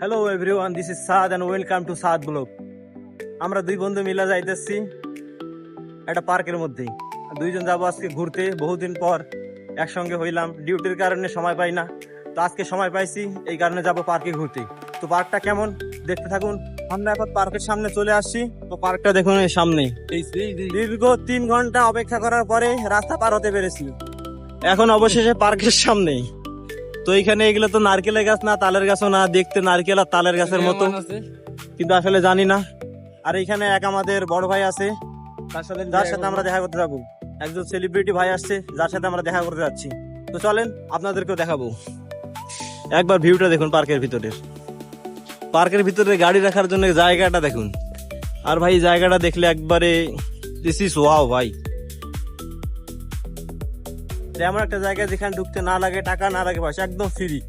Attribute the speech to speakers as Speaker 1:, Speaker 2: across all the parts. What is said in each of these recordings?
Speaker 1: Hello everyone, this is Saad and welcome to Saad blog. আমরা দুই বন্ধু মিলে যাইতেছি একটা পার্কের মধ্যেই। দুইজন যাবো আজকে ঘুরতে। বহুদিন পর একসঙ্গে হইলাম, ডিউটির কারণে সময় পাই না, তো আজকে সময় পাইছি, এই কারণে যাব পার্কে ঘুরতে। তো পার্কটা কেমন দেখতে থাকুন। আমরা এখন পার্কের সামনে চলে আসছি। তো পার্কটা দেখুন এই সামনে। দীর্ঘ 3 ঘন্টা অপেক্ষা করার পরে রাস্তা পার হতে পেরেছি, এখন অবশেষে পার্কের সামনে। তো এইখানে এগুলো তো নারকেলের গাছ না, তালের গাছও না, দেখতে নারকেল আর তালের গাছের মতো, কিন্তু আসলে জানি না। আর এখানে এক আমাদের বড় ভাই আছে, যার সাথে আমরা দেখা করতে যাবো। একজন সেলিব্রিটি ভাই আসছে, যার সাথে আমরা দেখা করতে যাচ্ছি। তো চলেন আপনাদেরকেও দেখাবো। একবার ভিউটা দেখুন পার্কের ভিতরের। পার্কের ভিতরে গাড়ি রাখার জন্য জায়গাটা দেখুন। আর ভাই জায়গাটা দেখলে একবারে দিস ইজ ওয়াও ভাই। এমন একটা জায়গা যেখানে ঢুকতে না লাগে টাকা, না লাগে পয়সা, একদম ফ্রি।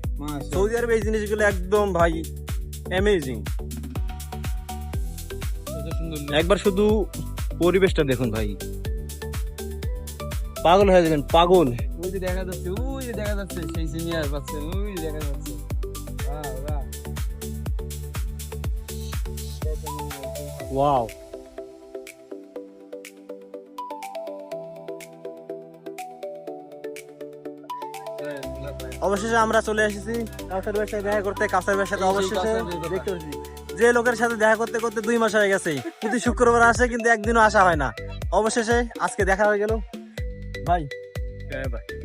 Speaker 1: সৌদি আরবে এই জিনিসগুলো একদম ভাই অ্যামেজিং। একবার শুধু পরিবেশটা দেখুন ভাই, পাগল হয়ে যাবেন, পাগল।
Speaker 2: ওই যে দেখা যাচ্ছে, ওই যে দেখা যাচ্ছে সেই সিনিয়র বাচ্চা, ওই যে দেখা যাচ্ছে। বাহ বাহ,
Speaker 1: ওয়াও। অবশেষে আমরা চলে এসেছি কাউসার ভাইয়ের সাথে দেখা করতে। কাউসার ভাইয়ের সাথে অবশেষে দেখতে পাচ্ছি, যে লোকের সাথে দেখা করতে করতে 2 মাস হয়ে গেছে। প্রতি শুক্রবার আসে, কিন্তু একদিনও আসা হয় না। অবশেষে আজকে দেখা হয়ে গেল। ভাই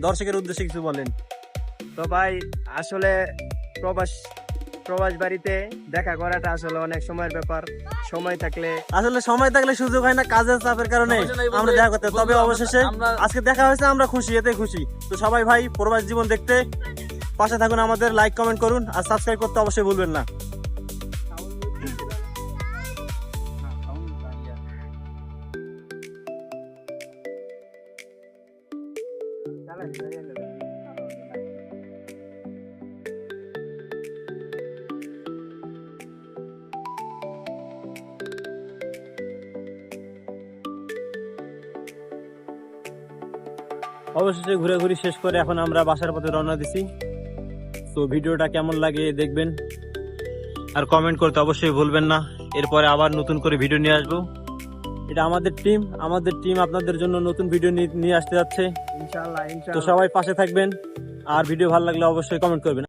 Speaker 1: দর্শকের উদ্দেশ্যে কিছু বলেন।
Speaker 2: তো ভাই আসলে প্রবাস বাড়িতে দেখা করাটা আসলে অনেক সময়ের ব্যাপার। সময় থাকলে
Speaker 1: সুযোগ হয় না, কাজের চাপের কারণে আমরা দেখা করতে। তবে অবশেষে আজকে দেখা হয়েছে, আমরা খুশি, এতে খুশি। তো সবাই ভাই প্রবাস জীবন দেখতে পাশে থাকুন, আমাদের লাইক কমেন্ট করুন আর সাবস্ক্রাইব করতে অবশ্যই ভুলবেন না। অবশেষে ঘোরাঘুরি শেষ করে এখন আমরা বাসার পথে রওনা দিছি। তো ভিডিওটা কেমন লাগে দেখবেন আর কমেন্ট করতে অবশ্যই ভুলবেন না। এরপরে আবার নতুন করে ভিডিও নিয়ে আসবো। এটা আমাদের টিম আপনাদের জন্য নতুন ভিডিও নিয়ে আসতে যাচ্ছে
Speaker 2: ইনশাআল্লাহ।
Speaker 1: তো সবাই পাশে থাকবেন, আর ভিডিও ভালো লাগলে অবশ্যই কমেন্ট করবেন।